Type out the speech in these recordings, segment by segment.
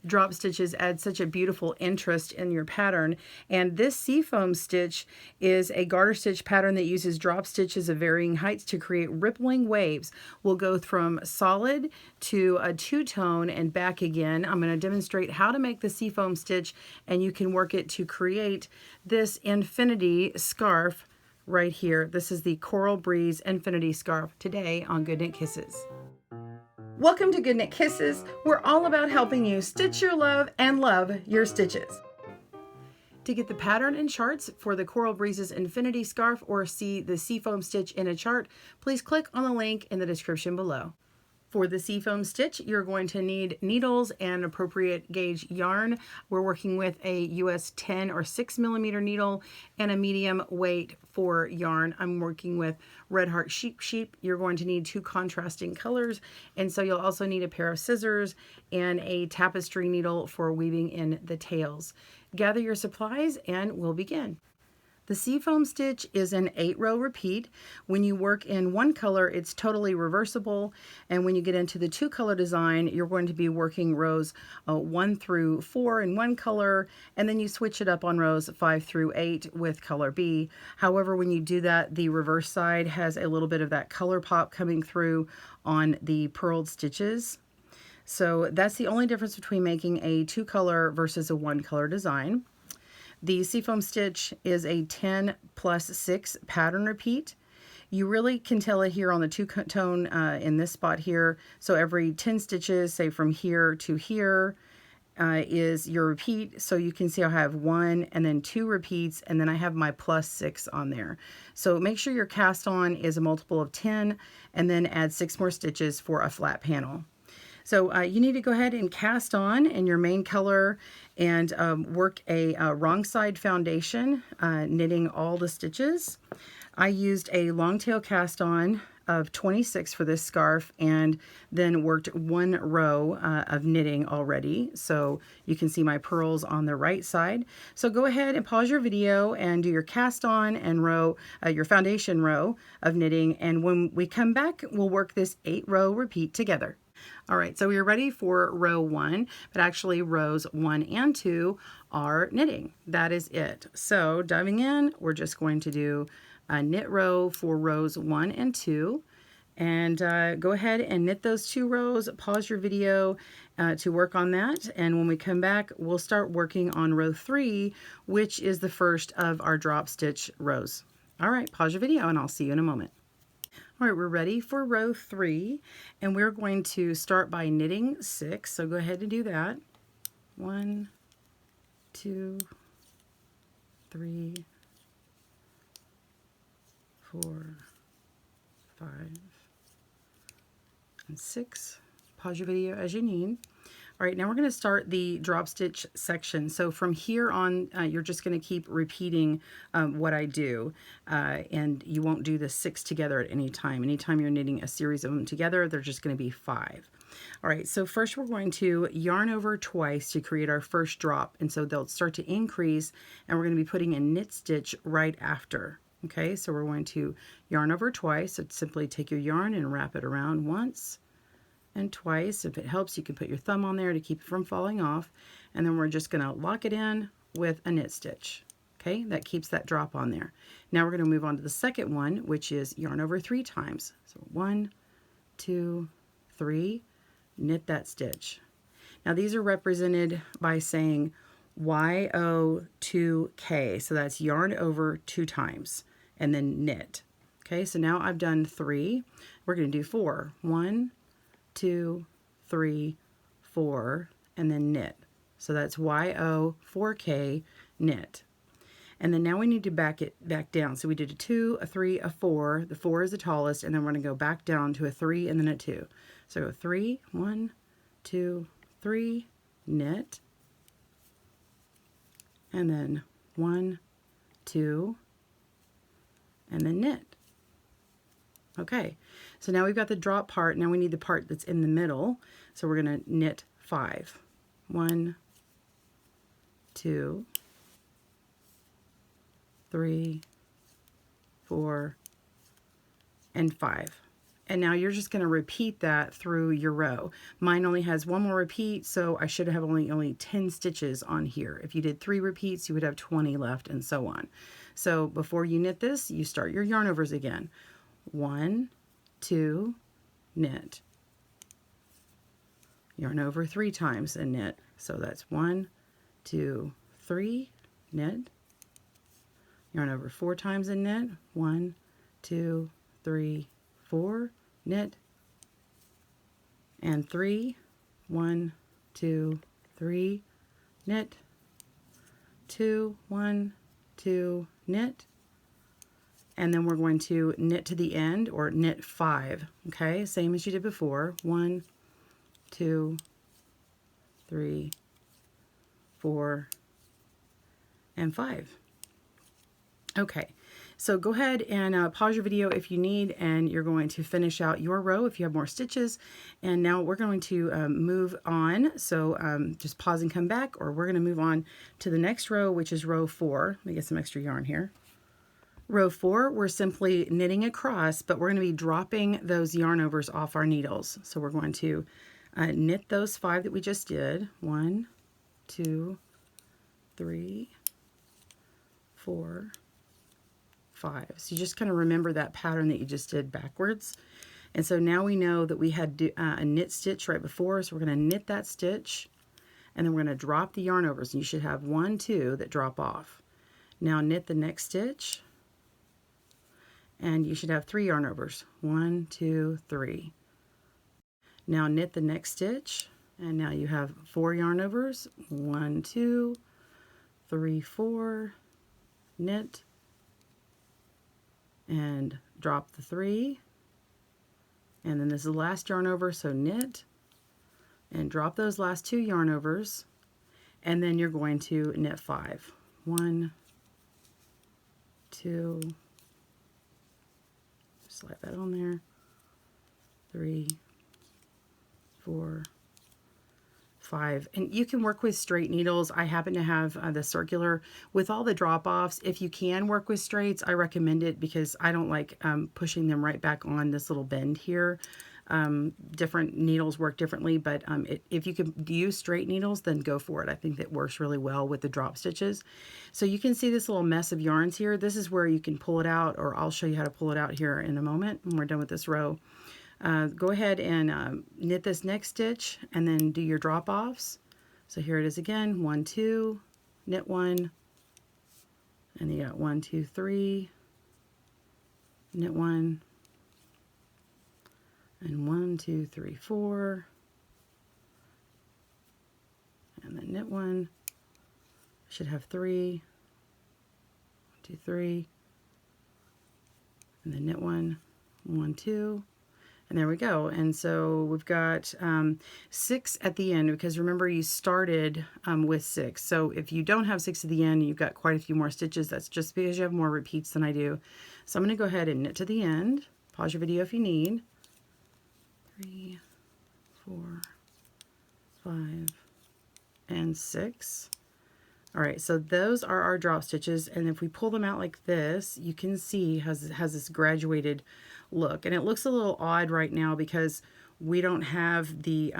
drop stitches add such a beautiful interest in your pattern. And this seafoam stitch is a garter stitch pattern that uses drop stitches of varying heights to create rippling waves. We'll go from solid to a two-tone and back again. I'm going to demonstrate how to make the seafoam stitch, and you can work it to create this infinity scarf right here. This is the Coral Breeze Infinity Scarf today on GoodKnit Kisses. Welcome to GoodKnit Kisses. We're all about helping you stitch your love and love your stitches. To get the pattern and charts for the Coral Breezes Infinity Scarf or see the seafoam stitch in a chart, please click on the link in the description below. For the seafoam stitch, you're going to need needles and appropriate gauge yarn. We're working with a US 10 or 6 millimeter needle and a medium weight for yarn. I'm working with Red Heart Sheep. You're going to need 2 contrasting colors, and so you'll also need a pair of scissors and a tapestry needle for weaving in the tails. Gather your supplies and we'll begin. The seafoam stitch is an 8-row repeat. When you work in one color, it's totally reversible. And when you get into the 2-color design, you're going to be working rows 1 through 4 in one color, and then you switch it up on rows 5 through 8 with color B. However, when you do that, the reverse side has a little bit of that color pop coming through on the purled stitches. So that's the only difference between making a 2-color versus a 1-color design. The seafoam stitch is a 10 plus 6 pattern repeat. You really can tell it here on the 2-tone in this spot here. So every 10 stitches, say from here to here, is your repeat. So you can see I have 1 and then 2 repeats, and then I have my plus 6 on there. So make sure your cast on is a multiple of 10, and then add 6 more stitches for a flat panel. So you need to go ahead and cast on in your main color and work a wrong side foundation, knitting all the stitches. I used a Longtail cast on of 26 for this scarf, and then worked 1 row of knitting already. So you can see my purls on the right side. So go ahead and pause your video and do your cast on and row, your foundation row of knitting. And when we come back, we'll work this 8-row repeat together. All right, so we're ready for row 1, but actually rows 1 and 2 are knitting. That is it. So diving in, we're just going to do a knit row for rows 1 and 2. And go ahead and knit those 2 rows, pause your video to work on that. And when we come back, we'll start working on row 3, which is the first of our drop stitch rows. All right, pause your video and I'll see you in a moment. All right, we're ready for row 3, and we're going to start by knitting 6. So go ahead and do that. 1, 2, 3, 4, 5, and 6. Pause your video as you need. All right, now we're going to start the drop stitch section. So from here on, you're just going to keep repeating what I do, and you won't do the 6 together at any time. Anytime you're knitting a series of them together, they're just going to be 5. All right, so first we're going to yarn over twice to create our first drop, and so they'll start to increase, and we're going to be putting a knit stitch right after. Okay, so we're going to yarn over twice. So simply take your yarn and wrap it around once and twice. If it helps, you can put your thumb on there to keep it from falling off. And then we're just going to lock it in with a knit stitch. Okay, that keeps that drop on there. Now we're going to move on to the second one, which is yarn over 3 times. So 1, 2, 3, knit that stitch. Now these are represented by saying YO2K. So that's yarn over 2 times and then knit. Okay, so now I've done 3. We're going to do 4. 1, 2, 3, 4, and then knit. So that's YO4K knit. And then now we need to back it back down. So we did a 2, a 3, a 4. The 4 is the tallest, and then we're going to go back down to a 3 and then a 2. So go 3, 1, 2, 3, knit, and then 1, 2, and then knit. Okay, so now we've got the drop part. Now we need the part that's in the middle. So we're going to knit 5. 1, 2, 3, 4, and 5. And now you're just going to repeat that through your row. Mine only has one more repeat, so I should have only 10 stitches on here. If you did 3 repeats, you would have 20 left, and so on. So before you knit this, you start your yarn overs again. 1, 2, knit. Yarn over 3 times and knit. So that's 1, 2, 3, knit. Yarn over 4 times and knit. 1, 2, 3, 4, knit. And 3, 1, 2, 3, knit. 2, 1, 2, knit. And then we're going to knit to the end, or knit 5. Okay, same as you did before. 1, 2, 3, 4, and 5. Okay, so go ahead and pause your video if you need, and you're going to finish out your row if you have more stitches. And now we're going to move on. So just pause and come back, or we're going to move on to the next row, which is row 4. Let me get some extra yarn here. Row 4, we're simply knitting across, but we're going to be dropping those yarn overs off our needles. So we're going to knit those 5 that we just did. 1, 2, 3, 4, 5. So you just kind of remember that pattern that you just did backwards. And so now we know that we had a knit stitch right before, so we're going to knit that stitch, and then we're going to drop the yarn overs, and you should have 1, 2 that drop off. Now knit the next stitch, and you should have 3 yarn overs. 1, 2, 3. Now knit the next stitch, and now you have 4 yarn overs. 1, 2, 3, 4, knit, and drop the 3, and then this is the last yarn over, so knit and drop those last 2 yarn overs, and then you're going to knit 5. 1, 2, slide that on there, 3, 4, 5. And you can work with straight needles. I happen to have the circular with all the drop-offs. If you can work with straights, I recommend it, because I don't like pushing them right back on this little bend here. Different needles work differently, but if you can use straight needles, then go for it. I think that works really well with the drop stitches. So you can see this little mess of yarns here. This is where you can pull it out, or I'll show you how to pull it out here in a moment when we're done with this row. Go ahead and knit this next stitch, and then do your drop offs. So here it is again. 1, 2, knit 1, and you got 1, 2, 3, knit 1, and 1, 2, 3, 4, and then knit 1. Should have 3, 1, 2, 3, and then knit 1, 1, 2. And there we go. And so we've got 6 at the end, because remember you started with 6. So if you don't have 6 at the end, you've got quite a few more stitches. That's just because you have more repeats than I do. So I'm going to go ahead and knit to the end. Pause your video if you need. 3, 4, 5, and 6. All right, so those are our drop stitches, and if we pull them out like this, you can see has this graduated look, and it looks a little odd right now because we don't have the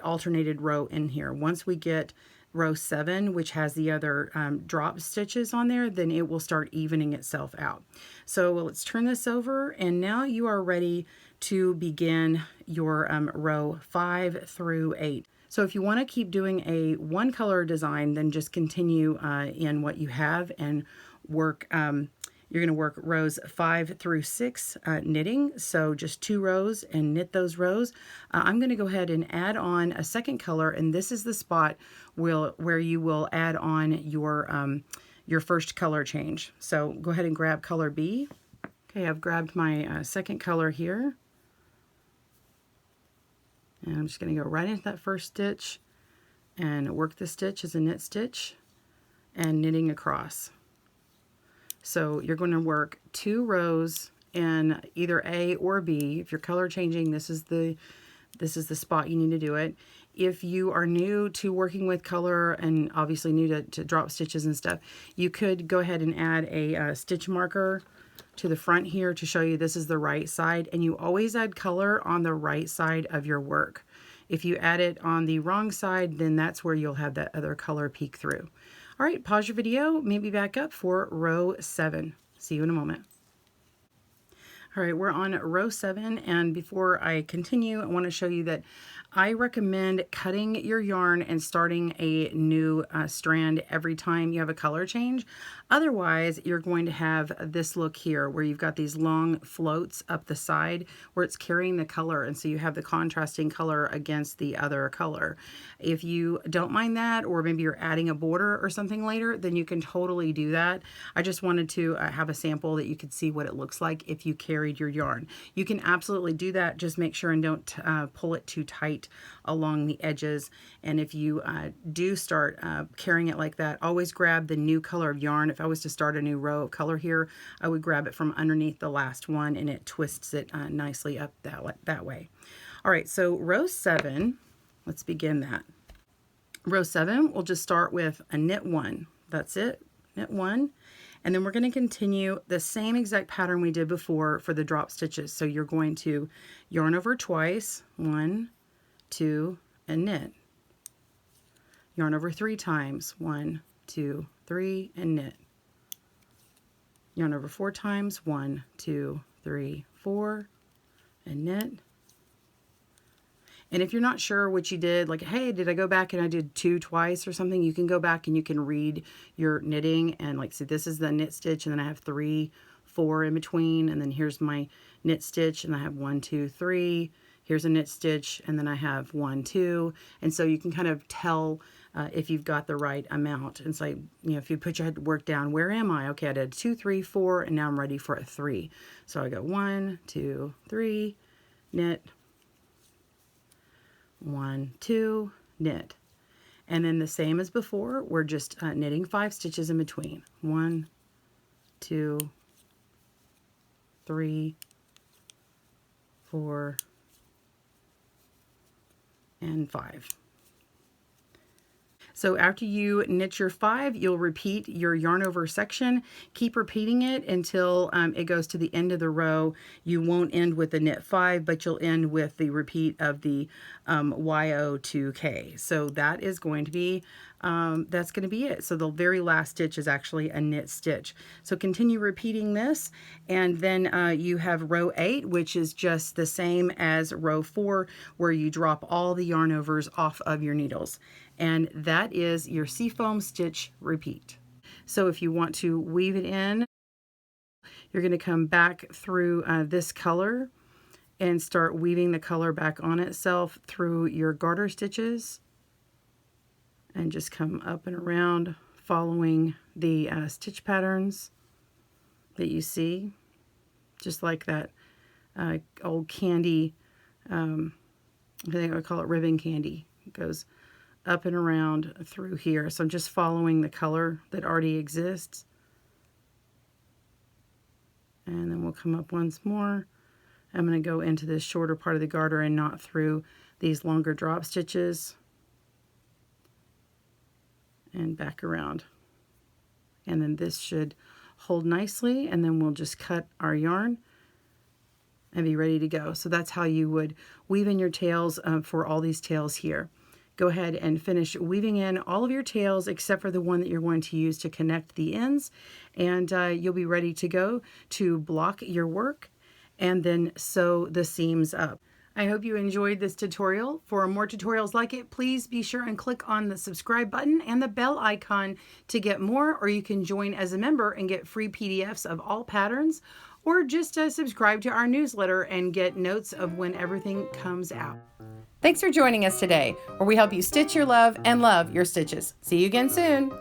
alternated row in here. Once we get row 7, which has the other drop stitches on there, then it will start evening itself out. So let's turn this over, and now you are ready to begin your row 5 through 8. So if you want to keep doing a one color design, then just continue in what you have and work. You're going to work rows 5 through 6 knitting. So just 2 rows and knit those rows. I'm going to go ahead and add on a second color, and this is the spot where you will add on your first color change. So go ahead and grab color B. Okay, I've grabbed my second color here. And I'm just going to go right into that first stitch and work the stitch as a knit stitch and knitting across. So you're going to work 2 rows in either A or B. If you're color changing, this is the spot you need to do it. If you are new to working with color and obviously new to drop stitches and stuff, you could go ahead and add a stitch marker to the front here to show you this is the right side, and you always add color on the right side of your work. If you add it on the wrong side, then that's where you'll have that other color peek through. All right, pause your video, maybe back up for row 7. See you in a moment. All right, we're on row 7, and before I continue, I want to show you that I recommend cutting your yarn and starting a new strand every time you have a color change. Otherwise, you're going to have this look here where you've got these long floats up the side where it's carrying the color, and so you have the contrasting color against the other color. If you don't mind that, or maybe you're adding a border or something later, then you can totally do that. I just wanted to have a sample that you could see what it looks like if you carried your yarn. You can absolutely do that. Just make sure and don't pull it too tight along the edges. And if you do start carrying it like that, always grab the new color of yarn. If I was to start a new row of color here, I would grab it from underneath the last one, and it twists it nicely up that way. All right, so row 7, let's begin that. Row 7, we'll just start with a knit 1. That's it, knit 1. And then we're going to continue the same exact pattern we did before for the drop stitches. So you're going to yarn over twice, 1, 2, and knit. Yarn over 3 times, 1, 2, 3, and knit. Yarn over 4 times, 1, 2, 3, 4, and knit. And if you're not sure what you did, like, hey, did I go back and I did 2 twice or something, you can go back and you can read your knitting and like, see, this is the knit stitch, and then I have 3, 4 in between, and then here's my knit stitch, and I have 1, 2, 3. Here's a knit stitch, and then I have 1, 2. And so you can kind of tell if you've got the right amount. And so, you know, if you put your work down, where am I? Okay, I did 2, 3, 4, and now I'm ready for a 3. So I go 1, 2, 3, knit, 1, 2, knit. And then the same as before, we're just knitting 5 stitches in between. 1, 2, 3, 4, and 5. So after you knit your 5, you'll repeat your yarn over section. Keep repeating it until it goes to the end of the row. You won't end with the knit 5, but you'll end with the repeat of the YO2K. So that is going to be that's going to be it. So the very last stitch is actually a knit stitch. So continue repeating this, and then you have row 8, which is just the same as row 4, where you drop all the yarn overs off of your needles. And that is your seafoam stitch repeat. So if you want to weave it in, you're going to come back through this color and start weaving the color back on itself through your garter stitches, and just come up and around following the stitch patterns that you see, just like that old candy, I think I would call it ribbon candy. It goes up and around through here. So I'm just following the color that already exists. And then we'll come up once more. I'm going to go into this shorter part of the garter and not through these longer drop stitches. And back around. And then this should hold nicely, and then we'll just cut our yarn and be ready to go. So that's how you would weave in your tails for all these tails here. Go ahead and finish weaving in all of your tails except for the one that you're going to use to connect the ends, and you'll be ready to go to block your work and then sew the seams up. I hope you enjoyed this tutorial. For more tutorials like it, please be sure and click on the subscribe button and the bell icon to get more, or you can join as a member and get free PDFs of all patterns, or just subscribe to our newsletter and get notes of when everything comes out. Thanks for joining us today, where we help you stitch your love and love your stitches. See you again soon.